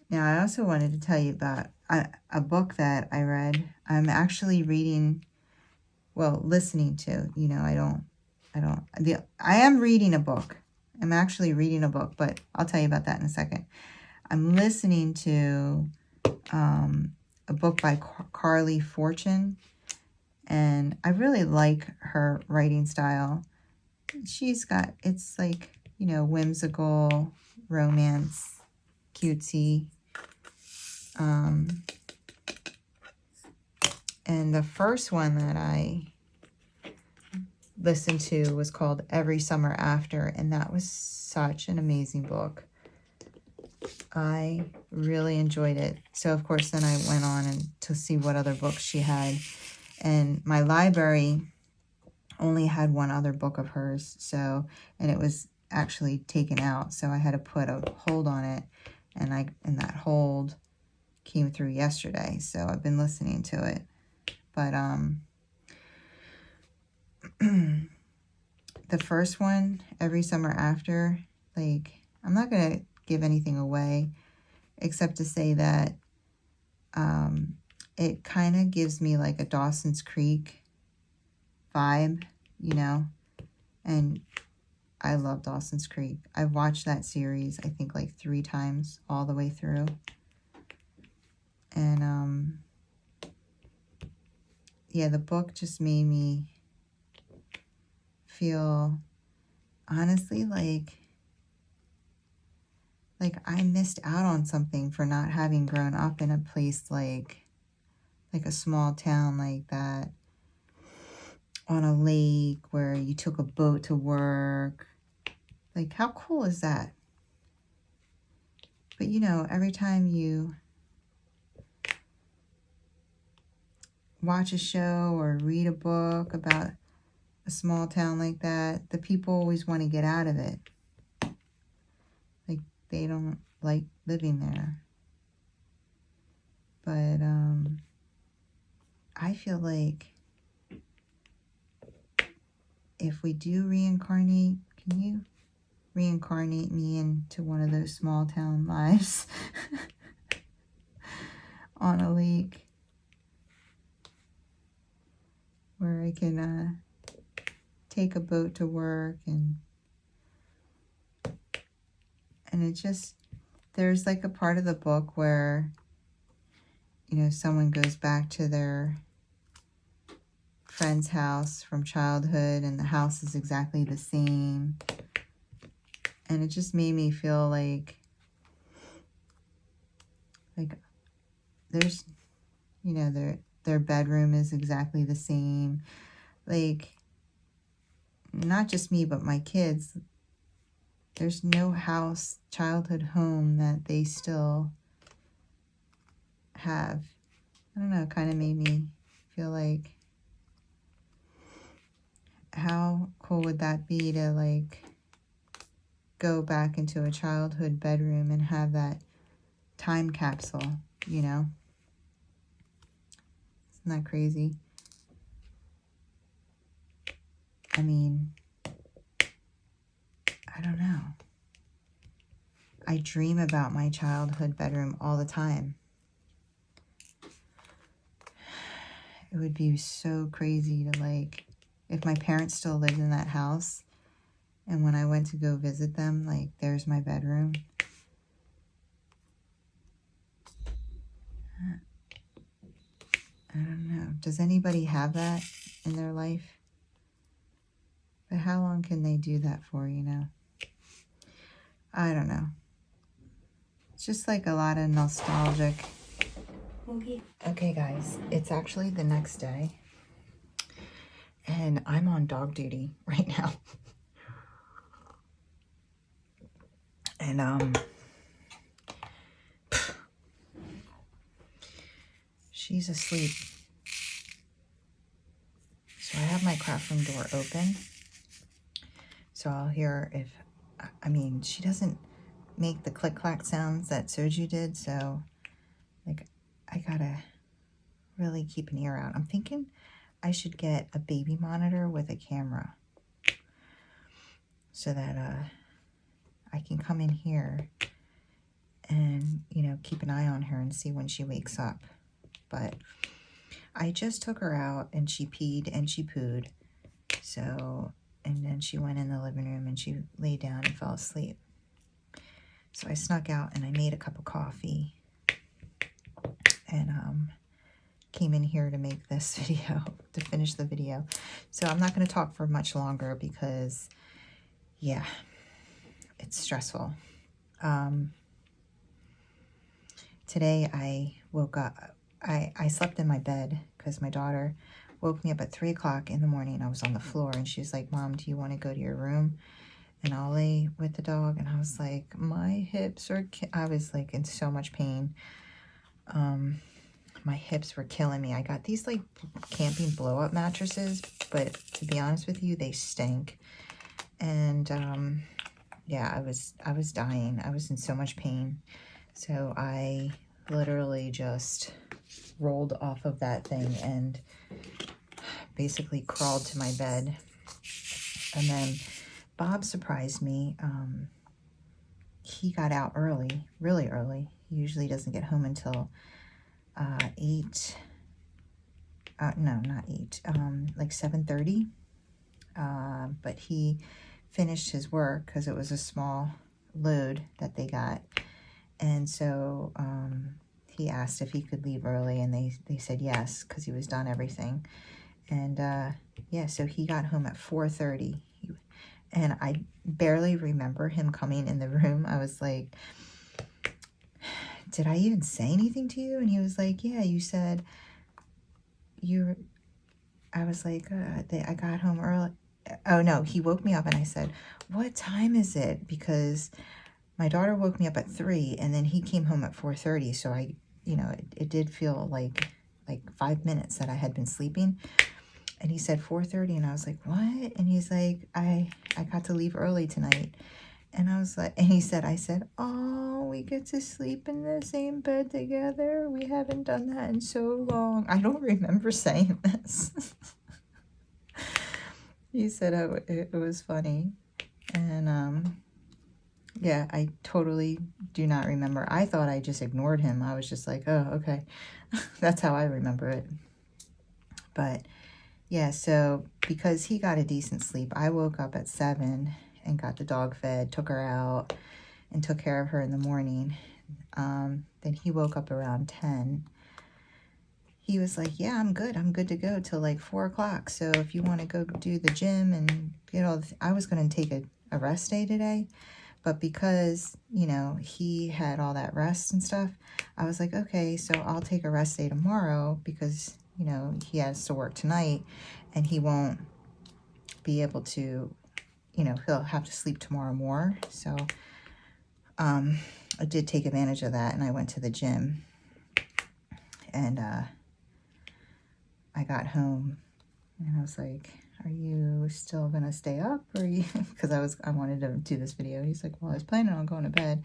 Now, I also wanted to tell you about a book that I read. I'm actually reading, well, listening to, you know, I am reading a book. I'm actually reading a book, but I'll tell you about that in a second. I'm listening to a book by Carly Fortune, and I really like her writing style. It's like, you know, whimsical, romance, cutesy. And the first one that I listened to was called Every Summer After, and that was such an amazing book. I really enjoyed it. So, of course, then I went on to see what other books she had. And my library only had one other book of hers. So, and it was actually taken out. So I had to put a hold on it. And that hold came through yesterday. So I've been listening to it. But, the first one, Every Summer After, like, I'm not going to give anything away except to say that it kind of gives me like a Dawson's Creek vibe, you know, and I love Dawson's Creek. I've watched that series, I think, like 3 times all the way through. And, yeah, the book just made me feel, honestly, like I missed out on something for not having grown up in a place like a small town like that, on a lake where you took a boat to work. Like, how cool is that? But, you know, every time you watch a show or read a book about a small town like that, the people always want to get out of it. Like, they don't like living there. But I feel like if we do reincarnate, can you reincarnate me into one of those small town lives on a lake where I can take a boat to work, and it just, there's like a part of the book where, you know, someone goes back to their friend's house from childhood and the house is exactly the same. And it just made me feel like there's, you know, their bedroom is exactly the same. Like, not just me, but my kids, there's no house, childhood home that they still have. I don't know, it kind of made me feel like, how cool would that be to, like, go back into a childhood bedroom and have that time capsule, you know? Isn't that crazy? I mean, I don't know. I dream about my childhood bedroom all the time. It would be so crazy to, like, if my parents still lived in that house, and when I went to go visit them, like, there's my bedroom. I don't know. Does anybody have that in their life? But how long can they do that for, you know? I don't know. It's just like a lot of nostalgic. Okay, guys, it's actually the next day, and I'm on dog duty right now. And she's asleep. So I have my craft room door open. So I'll hear if, I mean, she doesn't make the click-clack sounds that Soju did. So, like, I gotta really keep an ear out. I'm thinking I should get a baby monitor with a camera so that I can come in here and, you know, keep an eye on her and see when she wakes up. But I just took her out and she peed and she pooed. So, and then she went in the living room and she lay down and fell asleep. So I snuck out and I made a cup of coffee and came in here to make this video, to finish the video. So I'm not going to talk for much longer because, yeah, it's stressful. Today I woke up, I slept in my bed because my daughter woke me up at 3 o'clock in the morning. I was on the floor and she was like, Mom, do you want to go to your room? and I'll lay with the dog, and I was like, my hips are, I was like in so much pain. My hips were killing me. I got these like camping blow-up mattresses, but to be honest with you, they stink. And yeah, I was dying. I was in so much pain. So I literally just rolled off of that thing and basically crawled to my bed. And then Bob surprised me. He got out early, really early. He usually doesn't get home until 8. No, not 8. Like 7:30. But he finished his work because it was a small load that they got. And so he asked if he could leave early, and they said yes, because he was done everything. And yeah, so he got home at 4:30. And I barely remember him coming in the room. I was like, did I even say anything to you? And he was like, yeah, you said you. I was like, I got home early. Oh no, he woke me up, and I said, what time is it? Because my daughter woke me up at 3, and then he came home at 4:30. So I, you know, it did feel like 5 minutes that I had been sleeping. And he said 4:30, and I was like, what? And he's like, I got to leave early tonight. And I was like, and he said, I said, oh, we get to sleep in the same bed together. We haven't done that in so long. I don't remember saying this. He said, oh, it was funny. And yeah, I totally do not remember. I thought I just ignored him. I was just like, oh, okay. That's how I remember it. But yeah, so because he got a decent sleep, I woke up at 7 and got the dog fed, took her out, and took care of her in the morning. Then he woke up around 10. He was like, yeah, I'm good to go till like 4 o'clock. So if you want to go do the gym and get all the I was going to take a rest day today. But because, you know, he had all that rest and stuff, I was like, okay, so I'll take a rest day tomorrow because, you know, he has to work tonight and he won't be able to, you know, he'll have to sleep tomorrow more. So I did take advantage of that, and I went to the gym. And I got home and I was like, are you still going to stay up? Or you, because I wanted to do this video. He's like, well, I was planning on going to bed.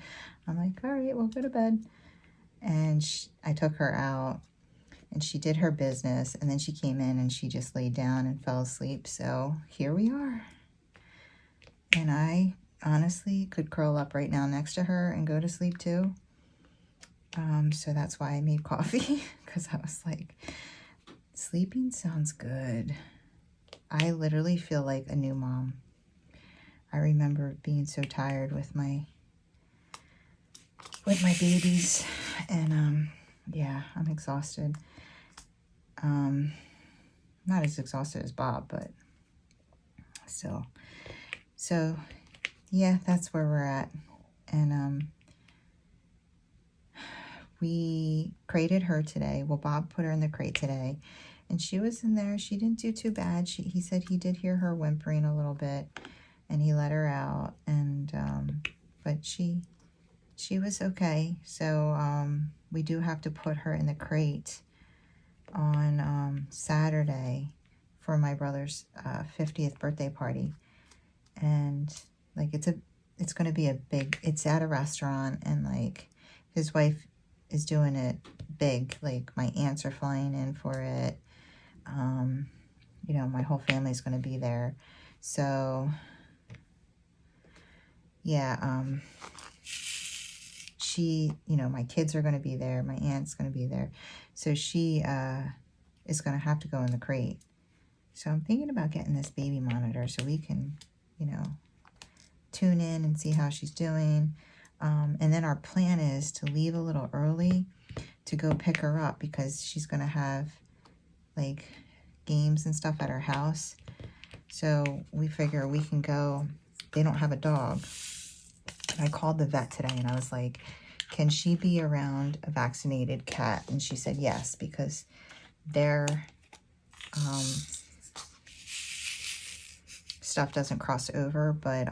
I'm like, all right, we'll go to bed. And I took her out and she did her business. And then she came in and she just laid down and fell asleep. So here we are. And I honestly could curl up right now next to her and go to sleep too. So that's why I made coffee, because I was like, sleeping sounds good. I literally feel like a new mom. I remember being so tired with my babies, and yeah, I'm exhausted. Not as exhausted as Bob, but still. So yeah, that's where we're at. And we crated her today. Well, Bob put her in the crate today, and she was in there. She didn't do too bad. He said he did hear her whimpering a little bit, and he let her out. And but she was okay. So we do have to put her in the crate on Saturday for my brother's 50th birthday party. And like it's going to be a big. It's at a restaurant, and like his wife is doing it big. Like my aunts are flying in for it. You know, my whole family's going to be there. So yeah, she, you know, my kids are going to be there. My aunt's going to be there. So she is going to have to go in the crate. So I'm thinking about getting this baby monitor so we can, you know, tune in and see how she's doing. And then our plan is to leave a little early to go pick her up, because she's going to have like games and stuff at her house. So we figure we can go. They don't have a dog. And I called the vet today and I was like, can she be around a vaccinated cat? And she said yes, because they're stuff doesn't cross over, but,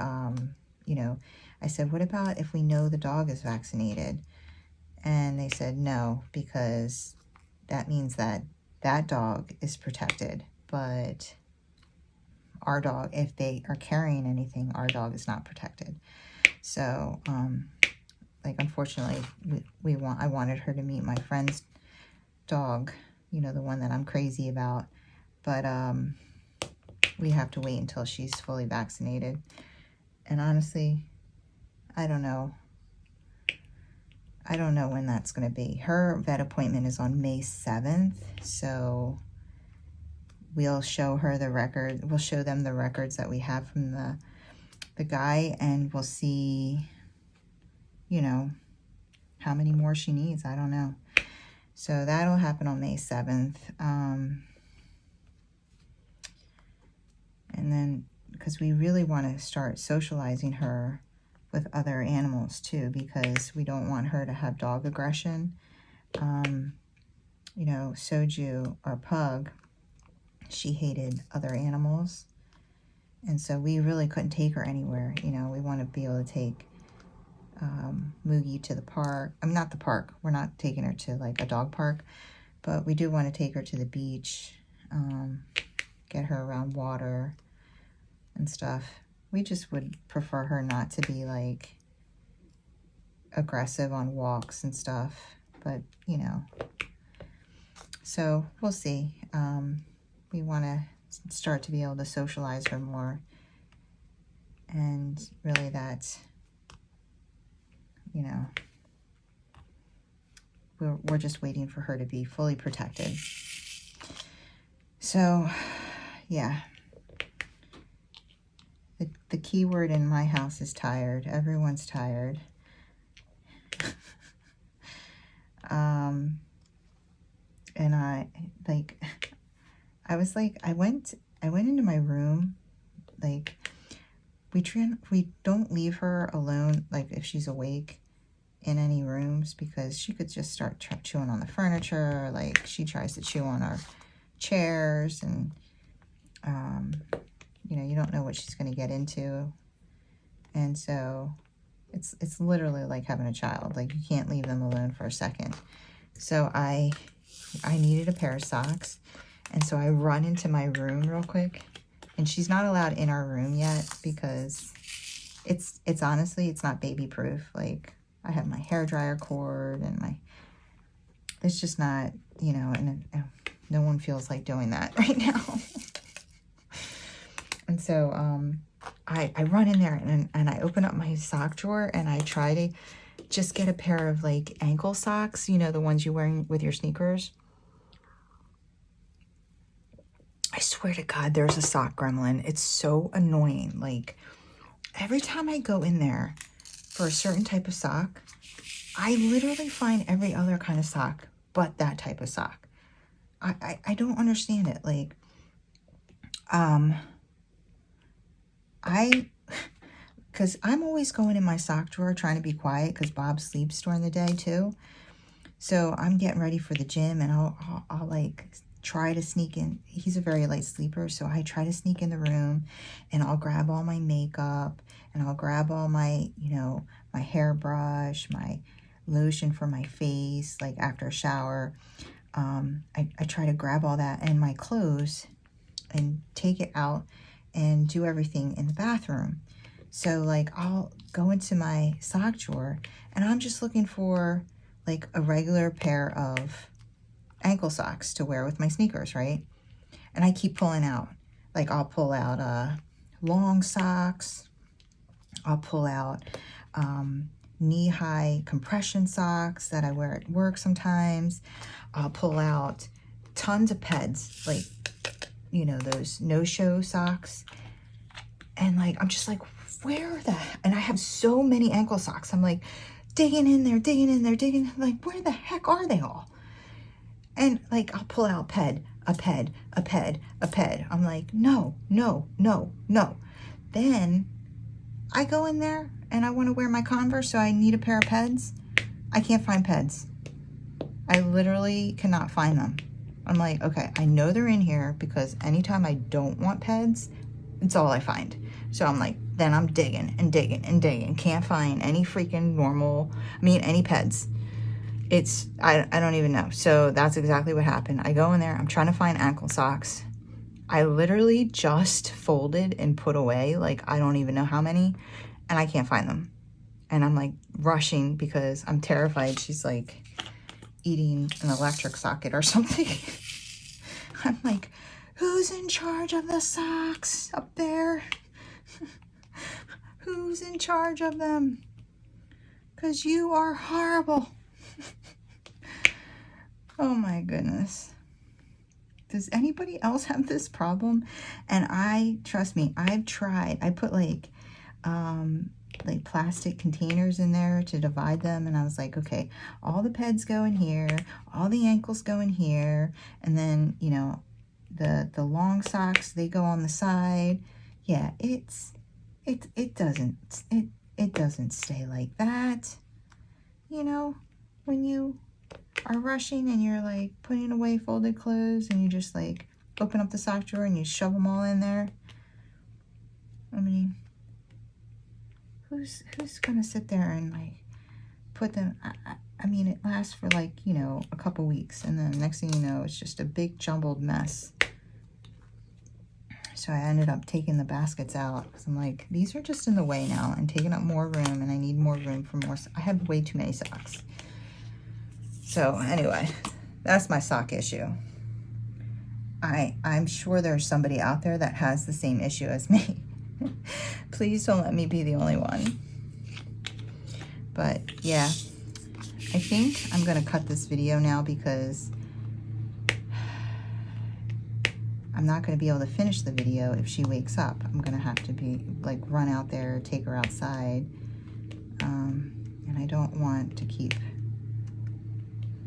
you know, I said, what about if we know the dog is vaccinated? And they said no, because that means that that dog is protected, but our dog, if they are carrying anything, our dog is not protected. So, like, unfortunately, I wanted her to meet my friend's dog, you know, the one that I'm crazy about, but we have to wait until she's fully vaccinated. And honestly, I don't know when that's going to be. Her vet appointment is on May 7th, so we'll show her the record. We'll show them the records that we have from the guy, and we'll see, you know, how many more she needs. I don't know. So that'll happen on May 7th. And then, because we really want to start socializing her with other animals too, because we don't want her to have dog aggression. You know, Soju, our pug, she hated other animals. And so we really couldn't take her anywhere. You know, we want to be able to take Moo-Gee to the park. I mean, not the park. We're not taking her to like a dog park, but we do want to take her to the beach, get her around water and stuff. We just would prefer her not to be like aggressive on walks and stuff, but you know, so we'll see. We want to start to be able to socialize her more, and really that's, you know, we're just waiting for her to be fully protected. So yeah, the key word in my house is tired. Everyone's tired. And I went into my room. Like, we don't leave her alone, like if she's awake, in any rooms, because she could just start chewing on the furniture. Like, she tries to chew on our chairs, and you know, you don't know what she's going to get into. And so it's literally like having a child. Like, you can't leave them alone for a second. So I needed a pair of socks, and so I run into my room real quick, and she's not allowed in our room yet because it's honestly, it's not baby proof. Like, I have my hairdryer cord, and it's just not, you know, and no one feels like doing that right now. And so I run in there, and I open up my sock drawer, and I try to just get a pair of like ankle socks, you know, the ones you're wearing with your sneakers. I swear to God, there's a sock gremlin. It's so annoying. Like, every time I go in there for a certain type of sock, I literally find every other kind of sock but that type of sock. I don't understand it. Like, because I'm always going in my sock drawer trying to be quiet, because Bob sleeps during the day too. So I'm getting ready for the gym, and I'll like try to sneak in. He's a very light sleeper, so I try to sneak in the room, and I'll grab all my makeup, and I'll grab all my, you know, my hairbrush, my lotion for my face, like after a shower. I try to grab all that and my clothes and take it out and do everything in the bathroom. So like, I'll go into my sock drawer, and I'm just looking for like a regular pair of ankle socks to wear with my sneakers, right? And I keep pulling out, like, I'll pull out long socks, I'll pull out knee-high compression socks that I wear at work sometimes. I'll pull out tons of peds, like, you know, those no-show socks. And like, I'm just like, where the, and I have so many ankle socks. I'm like digging in there, like, where the heck are they all? And like, I'll pull out a ped. I'm like, no. Then I go in there and I want to wear my Converse, so I need a pair of peds. I can't find peds. I literally cannot find them. I'm like, okay, I know they're in here, because anytime I don't want peds, It's all I find. So I'm like, then I'm digging and digging and digging. Can't find any freaking normal, any peds. I don't even know. So that's exactly what happened. I go in there, I'm trying to find ankle socks. I literally just folded and put away, like, I don't even know how many, and I can't find them. And I'm like rushing because I'm terrified she's like eating an electric socket or something. I'm like, who's in charge of the socks up there? Who's in charge of them? Because you are horrible. Oh my goodness. Does anybody else have this problem? And trust me, I've tried. I put like plastic containers in there to divide them, and I was like, okay, all the peds go in here, all the ankles go in here, and then, you know, the long socks, they go on the side. Yeah, it doesn't stay like that. You know, when you are rushing and you're like putting away folded clothes and you just like open up the sock drawer and you shove them all in there. I mean, who's gonna sit there and like put them? I mean, it lasts for like, you know, a couple weeks, and then next thing you know, it's just a big jumbled mess. So I ended up taking the baskets out because I'm like, these are just in the way now and taking up more room, and I need more room for more. I have way too many socks. So anyway, that's my sock issue. I'm sure there's somebody out there that has the same issue as me. Please don't let me be the only one. But yeah, I think I'm gonna cut this video now because I'm not gonna be able to finish the video if she wakes up. I'm gonna have to be like run out there, take her outside, and I don't want to keep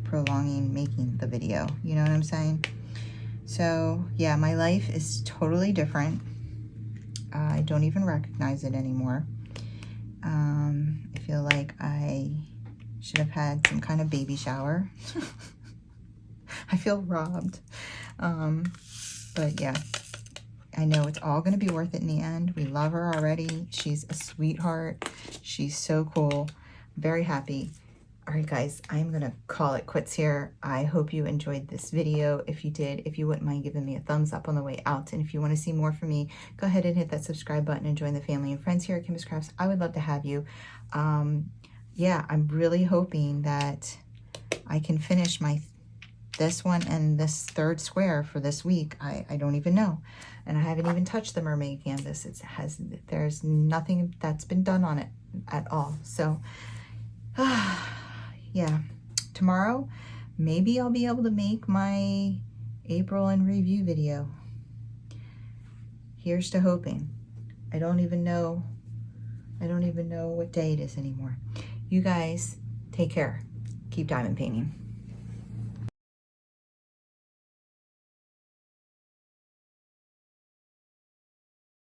prolonging making the video. You know what I'm saying? So yeah, my life is totally different. I don't even recognize it anymore. I feel like I should have had some kind of baby shower. I feel robbed. But yeah, I know it's all going to be worth it in the end. We love her already. She's a sweetheart. She's so cool. Very happy. All right, guys, I'm going to call it quits here. I hope you enjoyed this video. If you did, if you wouldn't mind giving me a thumbs up on the way out. And if you want to see more from me, go ahead and hit that subscribe button and join the family and friends here at Kimbaskrafts. I would love to have you. Yeah, I'm really hoping that I can finish this one and this third square for this week. I don't even know. And I haven't even touched the mermaid canvas. There's nothing that's been done on it at all. So, yeah, tomorrow, maybe I'll be able to make my April in review video. Here's to hoping. I don't even know what day it is anymore. You guys, take care. Keep diamond painting.